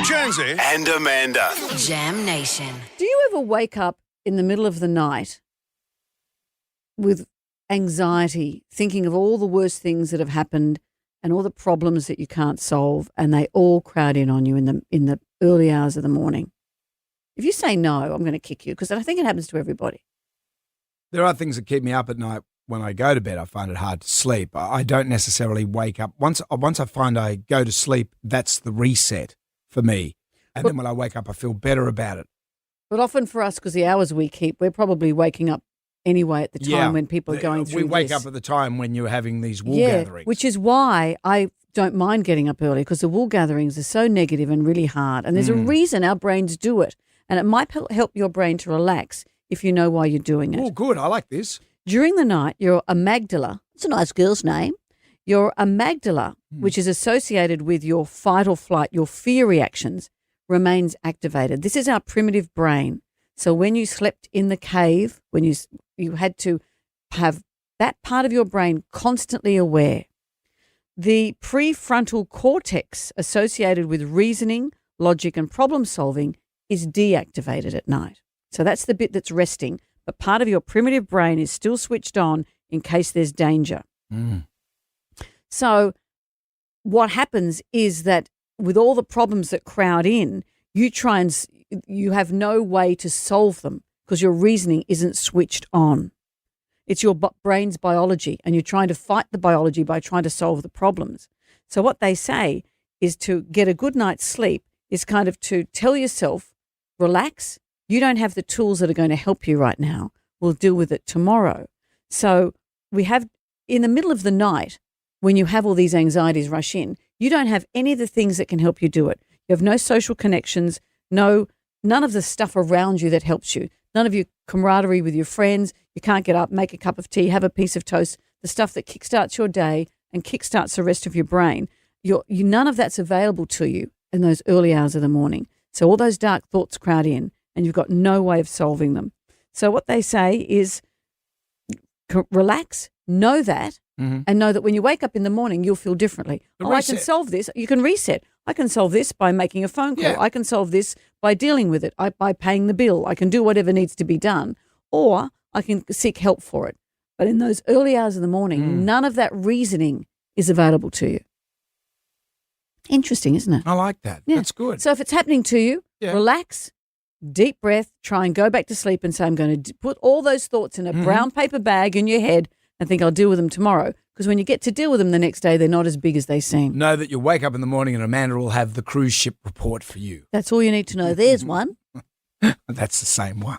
Jonesy and Amanda. Jam Nation. Do you ever wake up in the middle of the night with anxiety, thinking of all the worst things that have happened and all the problems that you can't solve, and they all crowd in on you in the early hours of the morning? If you say no, I'm going to kick you, because I think it happens to everybody. There are things that keep me up at night. When I go to bed, I find it hard to sleep. I don't necessarily wake up. Once I find I go to sleep, that's the reset for me. And then when I wake up, I feel better about it. But often for us, because the hours we keep, we're probably waking up anyway at the time when people are going through We wake this. up at the time when you're having these wool gatherings. Which is why I don't mind getting up early, because the wool gatherings are so negative and really hard. And there's a reason our brains do it. And it might help your brain to relax if you know why you're doing it. Oh, good. I like this. During the night, your amygdala, it's a nice girl's name, your amygdala, which is associated with your fight or flight, your fear reactions, remains activated. This is our primitive brain. So when you slept in the cave, when you had to have that part of your brain constantly aware, the prefrontal cortex associated with reasoning, logic and problem solving is deactivated at night. So that's the bit that's resting, but part of your primitive brain is still switched on in case there's danger. So what happens is that with all the problems that crowd in, you have no way to solve them because your reasoning isn't switched on. It's your brain's biology, and you're trying to fight the biology by trying to solve the problems. So what they say is to get a good night's sleep is kind of to tell yourself, relax, you don't have the tools that are going to help you right now. We'll deal with it tomorrow. So we have, in the middle of the night, when you have all these anxieties rush in, you don't have any of the things that can help you do it. You have no social connections, none of the stuff around you that helps you, none of your camaraderie with your friends. You can't get up, make a cup of tea, have a piece of toast, the stuff that kickstarts your day and kickstarts the rest of your brain. None of that's available to you in those early hours of the morning. So all those dark thoughts crowd in, and you've got no way of solving them. So what they say is relax, know that, and know that when you wake up in the morning, you'll feel differently. I can solve this. You can reset. I can solve this by making a phone call. Yeah. I can solve this by dealing with it, by paying the bill. I can do whatever needs to be done, or I can seek help for it. But in those early hours of the morning, none of that reasoning is available to you. Interesting, isn't it? I like that. Yeah. That's good. So if it's happening to you, Yeah. relax, deep breath, try and go back to sleep and say, I'm going to put all those thoughts in a brown paper bag in your head and think I'll deal with them tomorrow. Because when you get to deal with them the next day, they're not as big as they seem. Know that you wake up in the morning and Amanda will have the cruise ship report for you. That's all you need to know. There's one. That's the same one.